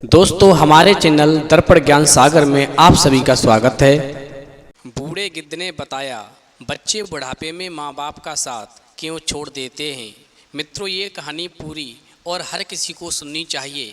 दोस्तों हमारे चैनल दर्पण ज्ञान सागर में आप सभी का स्वागत है। बूढ़े गिद्ध ने बताया, बच्चे बुढ़ापे में माँ बाप का साथ क्यों छोड़ देते हैं। मित्रों, ये कहानी पूरी और हर किसी को सुननी चाहिए,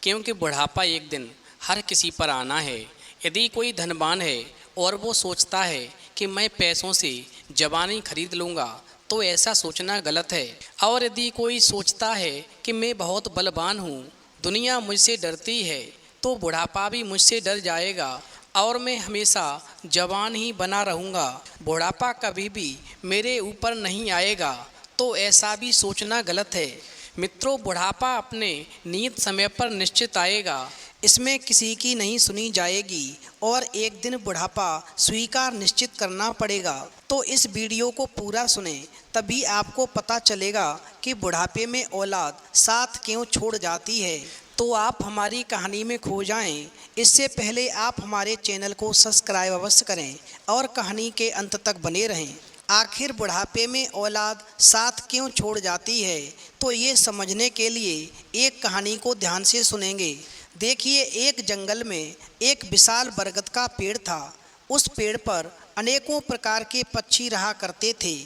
क्योंकि बुढ़ापा एक दिन हर किसी पर आना है। यदि कोई धनवान है और वो सोचता है कि मैं पैसों से जवानी खरीद लूँगा, तो ऐसा सोचना गलत है। और यदि कोई सोचता है कि मैं बहुत बलवान हूँ, दुनिया मुझसे डरती है, तो बुढ़ापा भी मुझसे डर जाएगा और मैं हमेशा जवान ही बना रहूँगा। बुढ़ापा कभी भी मेरे ऊपर नहीं आएगा, तो ऐसा भी सोचना गलत है। मित्रों, बुढ़ापा अपने नियत समय पर निश्चित आएगा, इसमें किसी की नहीं सुनी जाएगी और एक दिन बुढ़ापा स्वीकार निश्चित करना पड़ेगा। तो इस वीडियो को पूरा सुने, तभी आपको पता चलेगा कि बुढ़ापे में औलाद साथ क्यों छोड़ जाती है। तो आप हमारी कहानी में खो जाएं, इससे पहले आप हमारे चैनल को सब्सक्राइब अवश्य करें और कहानी के अंत तक बने रहें। आखिर बुढ़ापे में औलाद साथ क्यों छोड़ जाती है, तो ये समझने के लिए एक कहानी को ध्यान से सुनेंगे। देखिए, एक जंगल में एक विशाल बरगद का पेड़ था। उस पेड़ पर अनेकों प्रकार के पक्षी रहा करते थे।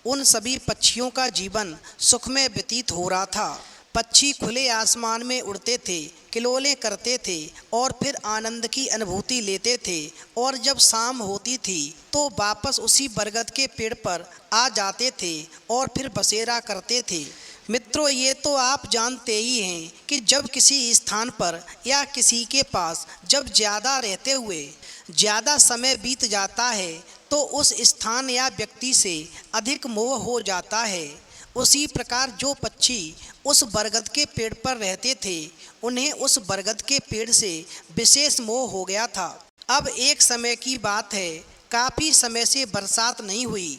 उन सभी पक्षियों का जीवन सुखमय व्यतीत हो रहा था। पक्षी खुले आसमान में उड़ते थे, किलोले करते थे और फिर आनंद की अनुभूति लेते थे। और जब शाम होती थी तो वापस उसी बरगद के पेड़ पर आ जाते थे और फिर बसेरा करते थे। मित्रों, ये तो आप जानते ही हैं कि जब किसी स्थान पर या किसी के पास जब ज़्यादा रहते हुए ज़्यादा समय बीत जाता है, तो उस स्थान या व्यक्ति से अधिक मोह हो जाता है। उसी प्रकार जो पक्षी उस बरगद के पेड़ पर रहते थे, उन्हें उस बरगद के पेड़ से विशेष मोह हो गया था। अब एक समय की बात है, काफ़ी समय से बरसात नहीं हुई,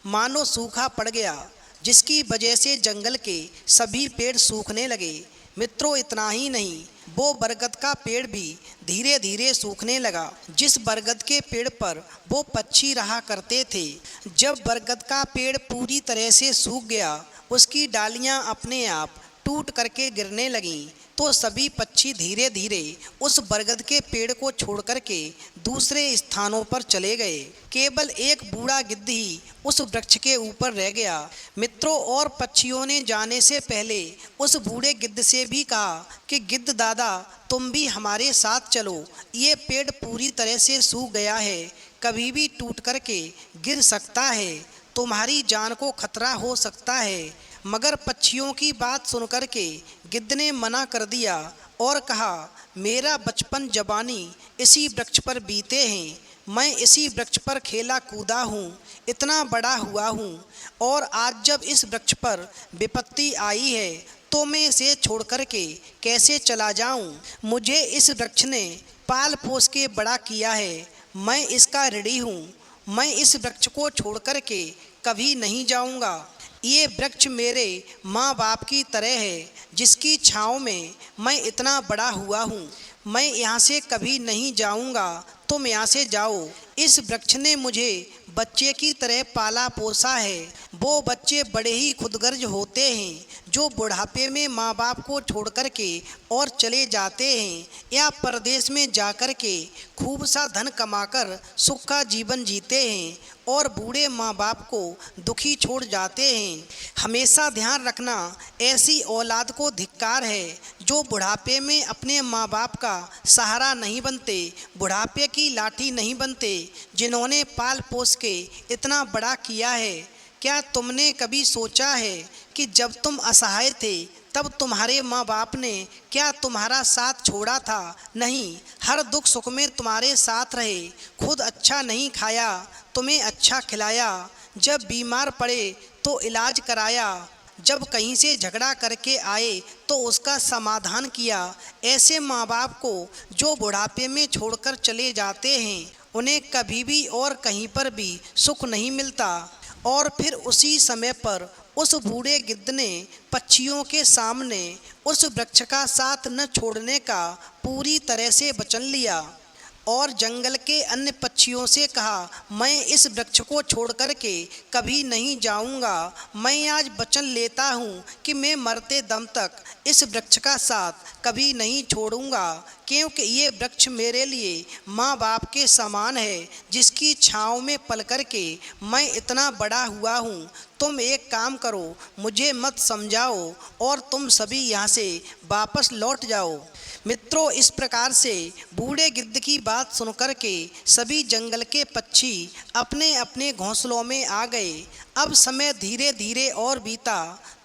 मानो सूखा पड़ गया, जिसकी वजह से जंगल के सभी पेड़ सूखने लगे। मित्रों, इतना ही नहीं, वो बरगद का पेड़ भी धीरे धीरे सूखने लगा, जिस बरगद के पेड़ पर वो पक्षी रहा करते थे। जब बरगद का पेड़ पूरी तरह से सूख गया, उसकी डालियां अपने आप टूट करके गिरने लगीं, तो सभी पक्षी धीरे धीरे उस बरगद के पेड़ को छोड़ करके दूसरे स्थानों पर चले गए। केवल एक बूढ़ा गिद्ध ही उस वृक्ष के ऊपर रह गया। मित्रों, और पक्षियों ने जाने से पहले उस बूढ़े गिद्ध से भी कहा कि गिद्ध दादा, तुम भी हमारे साथ चलो, ये पेड़ पूरी तरह से सूख गया है, कभी भी टूट करके गिर सकता है, तुम्हारी जान को खतरा हो सकता है। मगर पक्षियों की बात सुनकर के गिद्ध ने मना कर दिया और कहा, मेरा बचपन जवानी इसी वृक्ष पर बीते हैं, मैं इसी वृक्ष पर खेला कूदा हूँ, इतना बड़ा हुआ हूँ, और आज जब इस वृक्ष पर विपत्ति आई है, तो मैं इसे छोड़ कर के कैसे चला जाऊँ। मुझे इस वृक्ष ने पाल पोस के बड़ा किया है, मैं इसका ऋणी हूँ, मैं इस वृक्ष को छोड़ कर के कभी नहीं जाऊँगा। ये वृक्ष मेरे माँ बाप की तरह है, जिसकी छाँव में मैं इतना बड़ा हुआ हूँ, मैं यहाँ से कभी नहीं जाऊँगा, तुम यहाँ से जाओ। इस वृक्ष ने मुझे बच्चे की तरह पाला पोसा है। वो बच्चे बड़े ही खुदगर्ज होते हैं, जो बुढ़ापे में माँ बाप को छोड़ कर के और चले जाते हैं या परदेश में जा कर के खूब सा धन कमाकर सुख का जीवन जीते हैं और बूढ़े माँ बाप को दुखी छोड़ जाते हैं। हमेशा ध्यान रखना, ऐसी औलाद को धिक्कार है जो बुढ़ापे में अपने माँ बाप का सहारा नहीं बनते, बुढ़ापे की लाठी नहीं बनते, जिन्होंने पाल पोस के इतना बड़ा किया है। क्या तुमने कभी सोचा है कि जब तुम असहाय थे, तब तुम्हारे माँ बाप ने क्या तुम्हारा साथ छोड़ा था? नहीं, हर दुख सुख में तुम्हारे साथ रहे। खुद अच्छा नहीं खाया, तुम्हें अच्छा खिलाया, जब बीमार पड़े तो इलाज कराया, जब कहीं से झगड़ा करके आए तो उसका समाधान किया। ऐसे माँ बाप को जो बुढ़ापे में छोड़कर चले जाते हैं, उन्हें कभी भी और कहीं पर भी सुख नहीं मिलता। और फिर उसी समय पर उस बूढ़े गिद्ध ने पक्षियों के सामने उस वृक्ष का साथ न छोड़ने का पूरी तरह से वचन लिया और जंगल के अन्य पक्षियों पक्षियों से कहा, मैं इस वृक्ष को छोड़ कर के कभी नहीं जाऊंगा। मैं आज वचन लेता हूँ कि मैं मरते दम तक इस वृक्ष का साथ कभी नहीं छोड़ूंगा, क्योंकि ये वृक्ष मेरे लिए माँ बाप के समान है, जिसकी छाँव में पल कर के मैं इतना बड़ा हुआ हूँ। तुम एक काम करो, मुझे मत समझाओ और तुम सभी यहाँ से वापस लौट जाओ। मित्रों, इस प्रकार से बूढ़े गिद्ध की बात सुनकर के सभी जंगल के पक्षी अपने अपने घोंसलों में आ गए। अब समय धीरे धीरे और बीता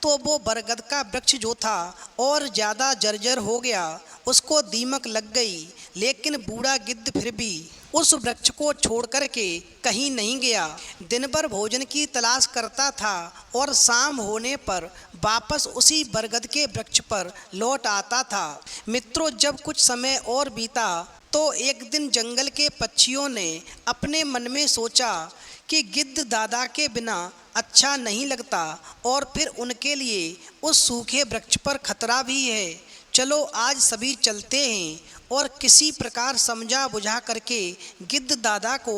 तो वो बरगद का वृक्ष जो था और ज़्यादा जर्जर हो गया, उसको दीमक लग गई। लेकिन बूढ़ा गिद्ध फिर भी उस वृक्ष को छोड़ कर के कहीं नहीं गया। दिन भर भोजन की तलाश करता था और शाम होने पर वापस उसी बरगद के वृक्ष पर लौट आता था। मित्रों, जब कुछ समय और बीता तो एक दिन जंगल के पक्षियों ने अपने मन में सोचा कि गिद्ध दादा के बिना अच्छा नहीं लगता और फिर उनके लिए उस सूखे वृक्ष पर खतरा भी है। चलो आज सभी चलते हैं और किसी प्रकार समझा बुझा करके गिद्ध दादा को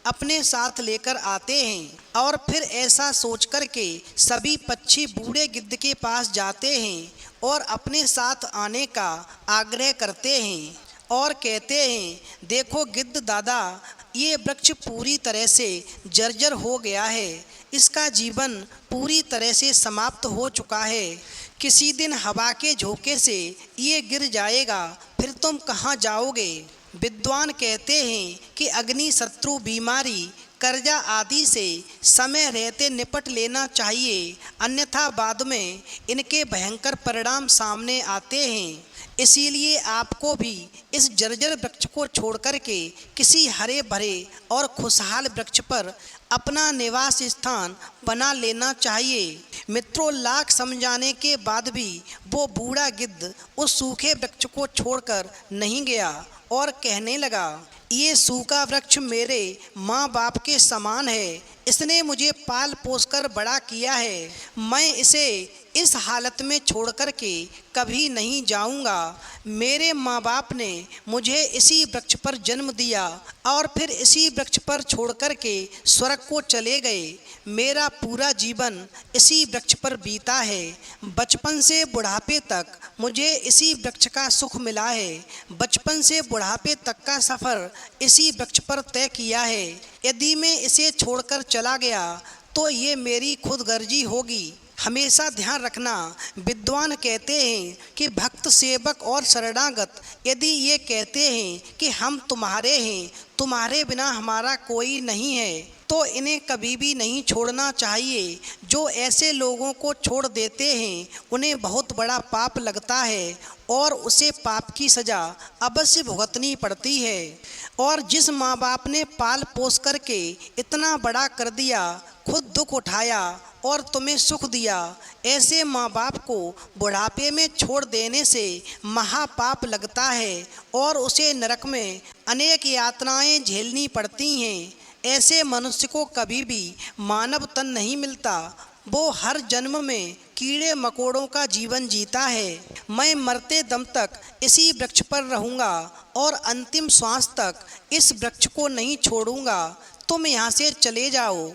अपने साथ लेकर आते हैं। और फिर ऐसा सोच करके सभी पक्षी बूढ़े गिद्ध के पास जाते हैं और अपने साथ आने का आग्रह करते हैं और कहते हैं, देखो गिद्ध दादा, ये वृक्ष पूरी तरह से जर्जर हो गया है, इसका जीवन पूरी तरह से समाप्त हो चुका है। किसी दिन हवा के झोंके से ये गिर जाएगा, फिर तुम कहाँ जाओगे। विद्वान कहते हैं कि अग्नि, शत्रु, बीमारी, कर्जा आदि से समय रहते निपट लेना चाहिए, अन्यथा बाद में इनके भयंकर परिणाम सामने आते हैं। इसीलिए आपको भी इस जर्जर वृक्ष को छोड़ कर के किसी हरे भरे और खुशहाल वृक्ष पर अपना निवास स्थान बना लेना चाहिए। मित्रों, लाख समझाने के बाद भी वो बूढ़ा गिद्ध उस सूखे वृक्ष को छोड़कर नहीं गया और कहने लगा, ये सूखा वृक्ष मेरे माँ बाप के समान है, इसने मुझे पाल पोस कर बड़ा किया है, मैं इसे इस हालत में छोड़ कर के कभी नहीं जाऊंगा। मेरे माँ बाप ने मुझे इसी वृक्ष पर जन्म दिया और फिर इसी वृक्ष पर छोड़ कर के स्वर्ग को चले गए। मेरा पूरा जीवन इसी वृक्ष पर बीता है। बचपन से बुढ़ापे तक मुझे इसी वृक्ष का सुख मिला है। बचपन से बुढ़ापे तक का सफ़र इसी वृक्ष पर तय किया है। यदि मैं इसे छोड़कर चला गया तो ये मेरी खुदगर्जी होगी। हमेशा ध्यान रखना, विद्वान कहते हैं कि भक्त, सेवक और शरणागत यदि ये कहते हैं कि हम तुम्हारे हैं, तुम्हारे बिना हमारा कोई नहीं है, तो इन्हें कभी भी नहीं छोड़ना चाहिए। जो ऐसे लोगों को छोड़ देते हैं उन्हें बहुत बड़ा पाप लगता है और उसे पाप की सज़ा अवश्य भुगतनी पड़ती है। और जिस माँ बाप ने पाल पोस करके इतना बड़ा कर दिया, खुद दुख उठाया और तुम्हें सुख दिया, ऐसे माँ बाप को बुढ़ापे में छोड़ देने से महापाप लगता है और उसे नरक में अनेक यातनाएं झेलनी पड़ती हैं। ऐसे मनुष्य को कभी भी मानव तन नहीं मिलता। वो हर जन्म में कीड़े मकोड़ों का जीवन जीता है। मैं मरते दम तक इसी वृक्ष पर रहूँगा और अंतिम श्वास तक इस वृक्ष को नहीं छोड़ूंगा। तुम यहाँ से चले जाओ।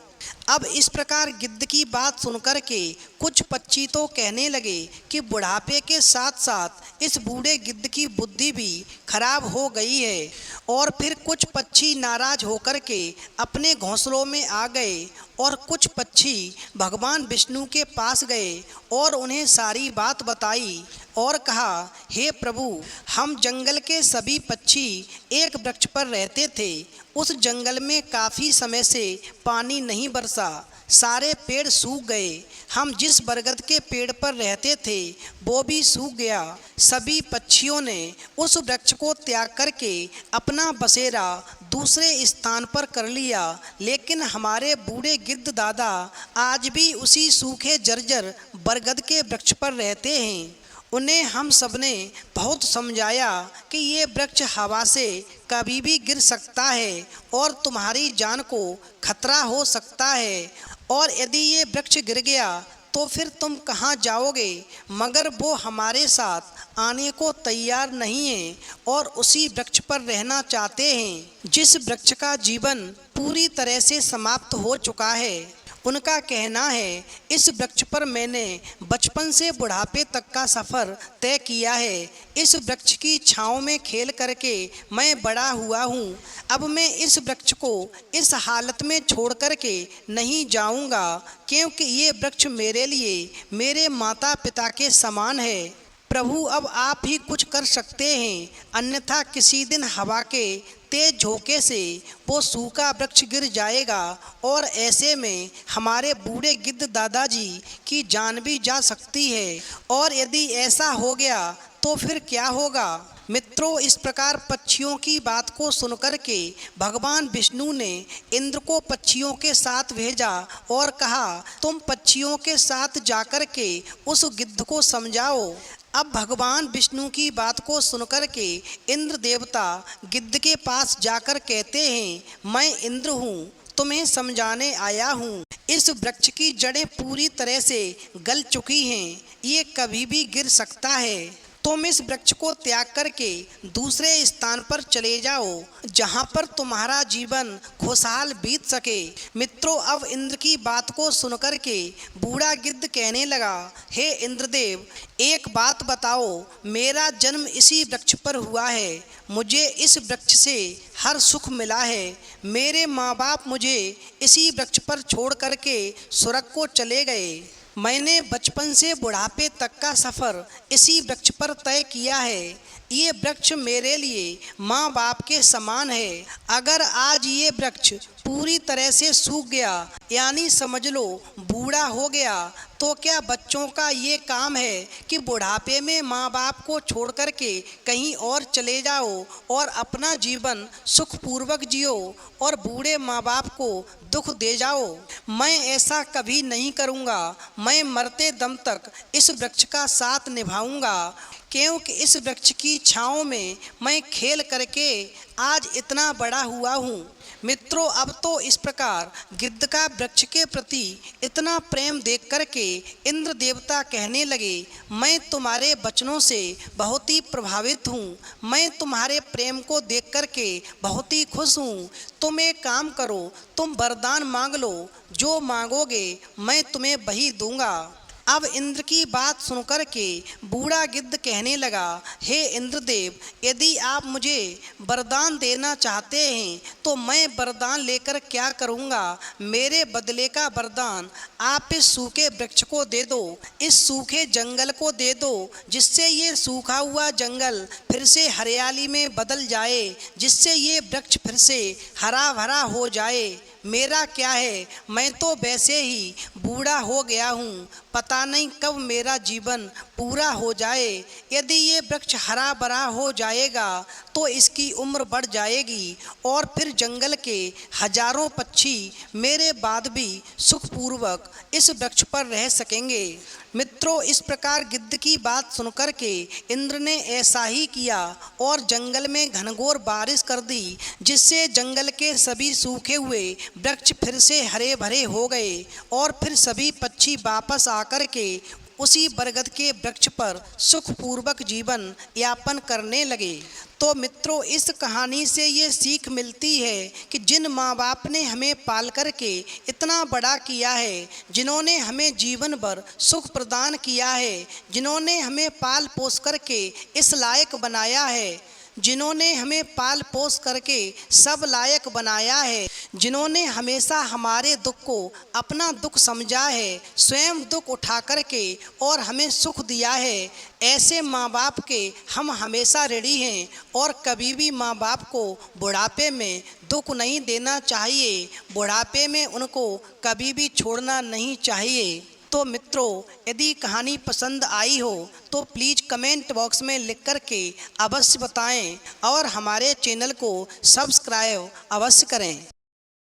अब इस प्रकार गिद्ध की बात सुनकर के कुछ पक्षी तो कहने लगे कि बुढ़ापे के साथ साथ इस बूढ़े गिद्ध की बुद्धि भी खराब हो गई है। और फिर कुछ पक्षी नाराज होकर के अपने घोंसलों में आ गए और कुछ पक्षी भगवान विष्णु के पास गए और उन्हें सारी बात बताई और कहा, हे प्रभु, हम जंगल के सभी पक्षी एक वृक्ष पर रहते थे। उस जंगल में काफ़ी समय से पानी नहीं बरसा, सारे पेड़ सूख गए। हम जिस बरगद के पेड़ पर रहते थे वो भी सूख गया। सभी पक्षियों ने उस वृक्ष को त्याग करके अपना बसेरा दूसरे स्थान पर कर लिया, लेकिन हमारे बूढ़े गिद्ध दादा आज भी उसी सूखे जर्जर बरगद के वृक्ष पर रहते हैं। उन्हें हम सबने बहुत समझाया कि ये वृक्ष हवा से कभी भी गिर सकता है और तुम्हारी जान को खतरा हो सकता है, और यदि ये वृक्ष गिर गया तो फिर तुम कहाँ जाओगे। मगर वो हमारे साथ आने को तैयार नहीं हैं और उसी वृक्ष पर रहना चाहते हैं जिस वृक्ष का जीवन पूरी तरह से समाप्त हो चुका है। उनका कहना है, इस वृक्ष पर मैंने बचपन से बुढ़ापे तक का सफ़र तय किया है। इस वृक्ष की छाँव में खेल करके मैं बड़ा हुआ हूँ। अब मैं इस वृक्ष को इस हालत में छोड़ करके नहीं जाऊँगा, क्योंकि ये वृक्ष मेरे लिए मेरे माता पिता के समान है। प्रभु, अब आप ही कुछ कर सकते हैं, अन्यथा किसी दिन हवा के तेज झोंके से वो सूखा वृक्ष गिर जाएगा और ऐसे में हमारे बूढ़े गिद्ध दादाजी की जान भी जा सकती है। और यदि ऐसा हो गया तो फिर क्या होगा? मित्रों, इस प्रकार पक्षियों की बात को सुनकर के भगवान विष्णु ने इंद्र को पक्षियों के साथ भेजा और कहा, तुम पक्षियों के साथ जाकर के उस गिद्ध को समझाओ। अब भगवान विष्णु की बात को सुनकर के इंद्र देवता गिद्ध के पास जाकर कहते हैं, मैं इंद्र हूँ, तुम्हें समझाने आया हूँ। इस वृक्ष की जड़ें पूरी तरह से गल चुकी हैं, ये कभी भी गिर सकता है। तुम इस वृक्ष को त्याग करके दूसरे स्थान पर चले जाओ जहाँ पर तुम्हारा जीवन खुशहाल बीत सके। मित्रों, अब इंद्र की बात को सुनकर के बूढ़ा गिद्ध कहने लगा, हे इंद्रदेव, एक बात बताओ, मेरा जन्म इसी वृक्ष पर हुआ है, मुझे इस वृक्ष से हर सुख मिला है। मेरे माँ बाप मुझे इसी वृक्ष पर छोड़ करके स्वर्ग को चले गए। मैंने बचपन से बुढ़ापे तक का सफ़र इसी वृक्ष पर तय किया है। ये वृक्ष मेरे लिए माँ बाप के समान है। अगर आज ये वृक्ष पूरी तरह से सूख गया, यानी समझ लो बूढ़ा हो गया, तो क्या बच्चों का ये काम है कि बुढ़ापे में माँ बाप को छोड़ करके कहीं और चले जाओ और अपना जीवन सुखपूर्वक जियो और बूढ़े माँ बाप को दुख दे जाओ? मैं ऐसा कभी नहीं करूँगा। मैं मरते दम तक इस वृक्ष का साथ निभाऊंगा, क्योंकि इस वृक्ष की छाँव में मैं खेल करके आज इतना बड़ा हुआ हूँ। मित्रों, अब तो इस प्रकार गिद्ध का वृक्ष के प्रति इतना प्रेम देख करके इंद्र देवता कहने लगे, मैं तुम्हारे वचनों से बहुत ही प्रभावित हूँ, मैं तुम्हारे प्रेम को देख करके बहुत ही खुश हूँ। तुम एक काम करो, तुम वरदान मांग लो, जो मांगोगे मैं तुम्हें वही दूंगा। अब इंद्र की बात सुनकर के बूढ़ा गिद्ध कहने लगा, हे इंद्रदेव, यदि आप मुझे वरदान देना चाहते हैं तो मैं वरदान लेकर क्या करूँगा? मेरे बदले का वरदान आप इस सूखे वृक्ष को दे दो, इस सूखे जंगल को दे दो, जिससे ये सूखा हुआ जंगल फिर से हरियाली में बदल जाए, जिससे ये वृक्ष फिर से हरा भरा हो जाए। मेरा क्या है, मैं तो वैसे ही बूढ़ा हो गया हूँ, पता नहीं कब मेरा जीवन पूरा हो जाए। यदि ये वृक्ष हरा भरा हो जाएगा तो इसकी उम्र बढ़ जाएगी और फिर जंगल के हजारों पक्षी मेरे बाद भी सुखपूर्वक इस वृक्ष पर रह सकेंगे। मित्रों, इस प्रकार गिद्ध की बात सुनकर के इंद्र ने ऐसा ही किया और जंगल में घनघोर बारिश कर दी, जिससे जंगल के सभी सूखे हुए वृक्ष फिर से हरे भरे हो गए और फिर सभी पक्षी वापस आकर के उसी बरगद के वृक्ष पर सुखपूर्वक जीवन यापन करने लगे। तो मित्रों, इस कहानी से ये सीख मिलती है कि जिन माँ बाप ने हमें पाल करके इतना बड़ा किया है, जिन्होंने हमें जीवन भर सुख प्रदान किया है, जिन्होंने हमें पाल पोस करके इस लायक बनाया है, जिन्होंने हमें पाल पोस करके सब लायक बनाया है, जिन्होंने हमेशा हमारे दुख को अपना दुख समझा है, स्वयं दुख उठा करके और हमें सुख दिया है, ऐसे माँ बाप के हम हमेशा ऋणी हैं और कभी भी माँ बाप को बुढ़ापे में दुख नहीं देना चाहिए, बुढ़ापे में उनको कभी भी छोड़ना नहीं चाहिए। तो मित्रों, यदि कहानी पसंद आई हो तो प्लीज़ कमेंट बॉक्स में लिख कर के अवश्य बताएं और हमारे चैनल को सब्सक्राइब अवश्य करें।